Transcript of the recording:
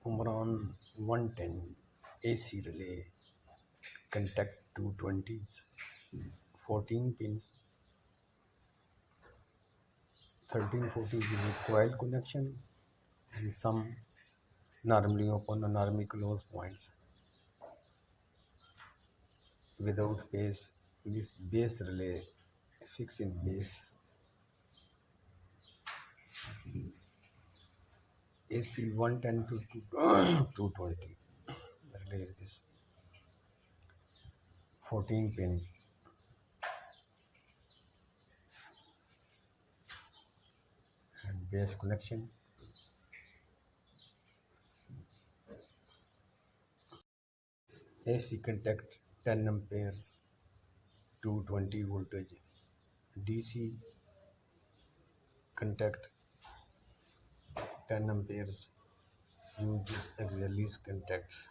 omron 110 AC relay contact 220s, 14 pins, 1340 unique coil connection, and some normally open and normally close points without base. This base relay fixed in base AC 110 to 220 relay is this 14 pin and base connection. AC contact 10 amperes 220 voltage. DC contact 10 amperes. Use this auxiliary contacts.